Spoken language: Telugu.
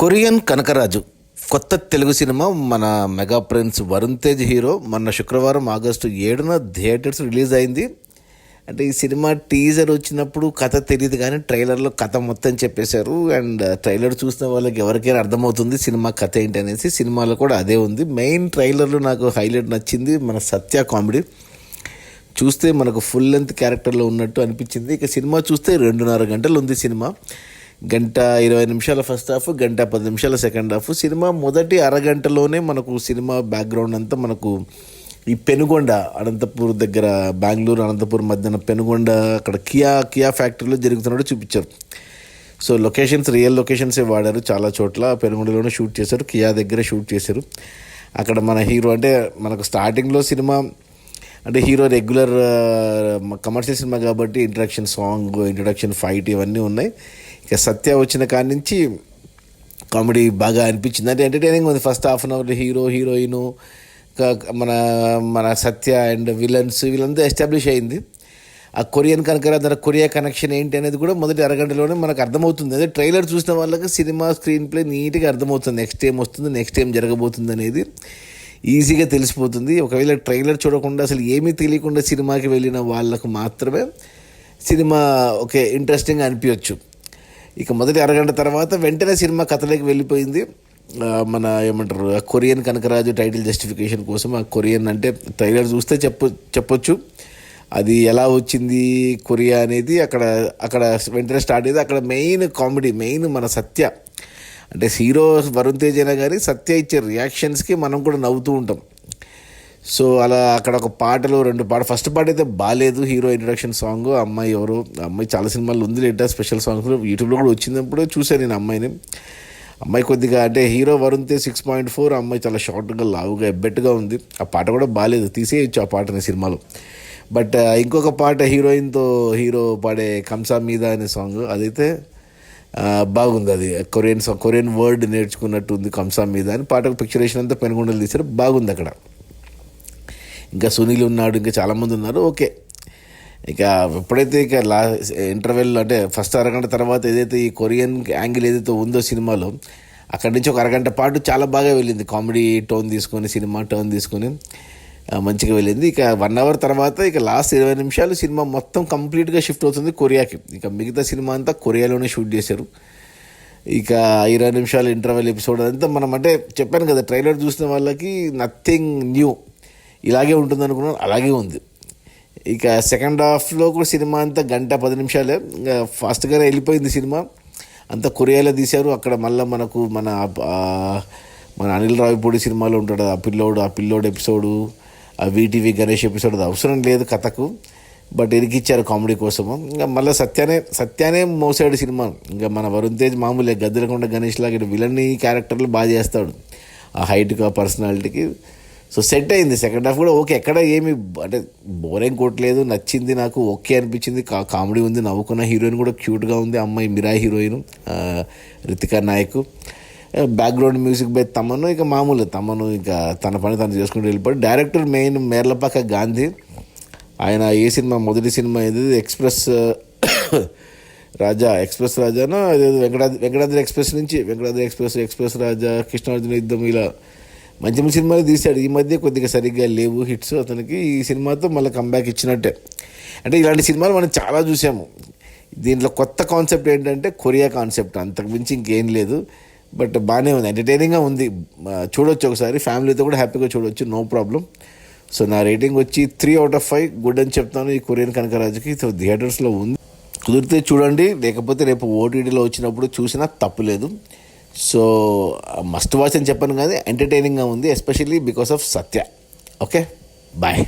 కొరియన్ కనకరాజు కొత్త తెలుగు సినిమా. మన mega prince Varun Tej hero. మొన్న శుక్రవారం ఆగస్టు 7న థియేటర్స్ రిలీజ్ అయింది. అంటే ఈ సినిమా టీజర్ వచ్చినప్పుడు కథ తెలియదు, కానీ ట్రైలర్లో కథ మొత్తం చెప్పేశారు. అండ్ ట్రైలర్ చూసిన వాళ్ళకి ఎవరికైనా అర్థమవుతుంది సినిమా కథ ఏంటి అనేసి. సినిమాలో కూడా అదే ఉంది. మెయిన్ ట్రైలర్లో నాకు హైలైట్ నచ్చింది మన సత్య కామెడీ. చూస్తే మనకు ఫుల్ లెంత్ క్యారెక్టర్లో ఉన్నట్టు అనిపించింది. ఇక సినిమా చూస్తే 2.5 గంటలు ఉంది cinema. 1:20 first half, 1:10 second half. Cinema మొదటి అరగంటలోనే మనకు సినిమా బ్యాక్గ్రౌండ్ అంతా మనకు ఈ పెనుగొండ, అనంతపూర్ దగ్గర, బెంగళూరు అనంతపూర్ మధ్యన పెనుగొండ, అక్కడ కియా ఫ్యాక్టరీలో జరుగుతున్నట్టు చూపించారు. సో లొకేషన్స్ రియల్ లొకేషన్సే వాడారు. చాలా చోట్ల పెనుగొండలోనే షూట్ చేశారు, కియా దగ్గర షూట్ చేశారు. అక్కడ మన హీరో అంటే మనకు స్టార్టింగ్లో సినిమా అంటే హీరో రెగ్యులర్ కమర్షియల్ సినిమా కాబట్టి ఇంట్రడక్షన్ సాంగ్, ఇంట్రడక్షన్ ఫైట్ ఇవన్నీ ఉన్నాయి. ఇక సత్య వచ్చిన కాడి నుంచి కామెడీ బాగా అనిపించింది. అంటే ఎంటర్టైనింగ్ ఉంది. First half an our hero heroine మన మన సత్య అండ్ విలన్స్ వీళ్ళంతా ఎస్టాబ్లిష్ అయింది. ఆ కొరియన్ కనకరాజు కొరియా కనెక్షన్ ఏంటి అనేది కూడా మొదటి అరగంటలోనే మనకు అర్థమవుతుంది. అదే ట్రైలర్ చూసిన వాళ్ళకి సినిమా స్క్రీన్ ప్లే నీట్గా అర్థమవుతుంది. నెక్స్ట్ ఏం వస్తుంది, నెక్స్ట్ ఏం జరగబోతుంది అనేది ఈజీగా తెలిసిపోతుంది. ఒకవేళ ట్రైలర్ చూడకుండా అసలు ఏమీ తెలియకుండా సినిమాకి వెళ్ళిన వాళ్ళకు మాత్రమే సినిమా ఓకే ఇంట్రెస్టింగ్ అనిపించవచ్చు. ఇక మొదటి అరగంట తర్వాత వెంటనే సినిమా కథలోకి వెళ్ళిపోయింది. మన ఏమంటారు కొరియన్ కనకరాజు టైటిల్ జస్టిఫికేషన్ కోసం ఆ కొరియన్ అంటే ట్రైలర్ చూస్తే చెప్పొచ్చు అది ఎలా వచ్చింది కొరియా అనేది. అక్కడ వెంటనే స్టార్ట్ అయ్యింది. అక్కడ మెయిన్ కామెడీ, మెయిన్ మన సత్య అంటే హీరో వరుణ్ తేజ్ అయినా కానీ సత్య ఇచ్చే రియాక్షన్స్కి మనం కూడా నవ్వుతూ ఉంటాం. సో అలా అక్కడ ఒక పాటలు 2 పాటలు. ఫస్ట్ పాట అయితే బాగాలేదు, హీరో ఇంట్రడక్షన్ సాంగ్. అమ్మాయి ఎవరు, అమ్మాయి చాలా సినిమాలు ఉంది లేట, స్పెషల్ సాంగ్స్ యూట్యూబ్లో కూడా వచ్చినప్పుడు చూసాను నేను అమ్మాయిని. అమ్మాయి కొద్దిగా అంటే హీరో వరుణ్ తేజ్ 6.4, అమ్మాయి చాలా షార్ట్గా లావుగా ఎబ్బెట్టుగా ఉంది. ఆ పాట కూడా బాగాలేదు, తీసేయచ్చు ఆ పాటని సినిమాలో. బట్ ఇంకొక పాట హీరోయిన్తో హీరో పాడే కంసా మీద అనే సాంగ్, అదైతే బాగుంది. అది కొరియన్ వర్డ్ నేర్చుకున్నట్టు ఉంది, కంసా మీద అని. పాటకు పిక్చరేషన్ అంతా పెనుగొండలు తీశారు, బాగుంది అక్కడ. ఇంకా సునీల్ ఉన్నాడు, ఇంకా చాలామంది ఉన్నారు. ఓకే, ఇక ఎప్పుడైతే ఇక ఇంటర్వెల్ అంటే ఫస్ట్ అరగంట తర్వాత ఏదైతే ఈ కొరియన్ యాంగిల్ ఏదైతే ఉందో సినిమాలో, అక్కడి నుంచి ఒక అరగంట పాటు చాలా బాగా వెళ్ళింది. కామెడీ టోన్ తీసుకొని, సినిమా టోన్ తీసుకొని మంచిగా వెళ్ళింది. ఇక 1 అవర్ తర్వాత ఇక లాస్ట్ 20 నిమిషాలు సినిమా మొత్తం కంప్లీట్గా షిఫ్ట్ అవుతుంది కొరియాకి. ఇక మిగతా సినిమా అంతా కొరియాలోనే షూట్ చేశారు. ఇక 20 నిమిషాలు ఇంటర్వెల్ ఎపిసోడ్ అంతా మనం అంటే చెప్పాను కదా, ట్రైలర్ చూసిన వాళ్ళకి నథింగ్ న్యూ, ఇలాగే ఉంటుంది అనుకున్నాను, అలాగే ఉంది. ఇక సెకండ్ హాఫ్లో కూడా సినిమా అంతా 1:10 ఇంకా ఫాస్ట్గానే వెళ్ళిపోయింది సినిమా. అంతా కొరియాలో తీశారు. అక్కడ మళ్ళీ మనకు మన అనిల్ రావిపూడి సినిమాలో ఉంటాడు ఆ పిల్లోడు ఎపిసోడు, ఆ వీటీవీ గణేష్ ఎపిసోడ్, అది అవసరం లేదు కథకు, బట్ ఇరికిచ్చారు కామెడీ కోసము. ఇంకా మళ్ళీ సత్యానే మోసాడు సినిమా. ఇంకా మన వరుణ్ తేజ్ మామూలే గద్దెలకొండ గణేష్ లాగా విలన్ క్యారెక్టర్లు బాగా చేస్తాడు ఆ హైట్కి, ఆ పర్సనాలిటీకి. సో సెట్ అయింది. సెకండ్ హాఫ్ కూడా ఓకే, ఎక్కడ ఏమి అంటే బోరింగ్ కొట్టలేదు, నచ్చింది నాకు, ఓకే అనిపించింది. కామెడీ ఉంది, నవ్వుకున్న. హీరోయిన్ కూడా క్యూట్గా ఉంది, అమ్మాయి మిరా heroine, Ritika Nayak. Background music by Thaman. ఇక మామూలు తమను ఇక తన పని తను చేసుకుంటూ వెళ్ళిపోయాడు. Director main Merlapaka Gandhi. ఆయన ఏ సినిమా మొదటి సినిమా ఏది ఎక్స్ప్రెస్ రాజానో అదేదో వెంకటాద్రి ఎక్స్ప్రెస్ నుంచి ఎక్స్ప్రెస్ రాజా, కృష్ణార్జున యుద్ధం, ఇలా మంచి మంచి సినిమాలు తీశాడు. ఈ మధ్య కొద్దిగా సరిగ్గా లేవు హిట్స్ అతనికి. ఈ సినిమాతో మళ్ళీ కంబ్యాక్ ఇచ్చినట్టే. అంటే ఇలాంటి సినిమాలు మనం చాలా చూసాము. దీంట్లో కొత్త కాన్సెప్ట్ ఏంటంటే కొరియా కాన్సెప్ట్, అంతకుమించి ఇంకేం లేదు. బట్ బాగానే ఉంది, ఎంటర్టైనింగ్గా ఉంది, చూడొచ్చు ఒకసారి, ఫ్యామిలీతో కూడా హ్యాపీగా చూడొచ్చు, నో ప్రాబ్లం. సో నా రేటింగ్ వచ్చి 3/5 గుడ్ అని చెప్తాను ఈ కొరియన్ కనకరాజుకి. సో థియేటర్స్లో ఉంది, కుదిరితే చూడండి, లేకపోతే రేపు ఓటీటీలో వచ్చినప్పుడు చూసినా తప్పులేదు. సో మస్ట్ వాచ్ అని చెప్పాను, కానీ ఎంటర్టైనింగ్గా ఉంది, especially because of Satya. Okay, bye.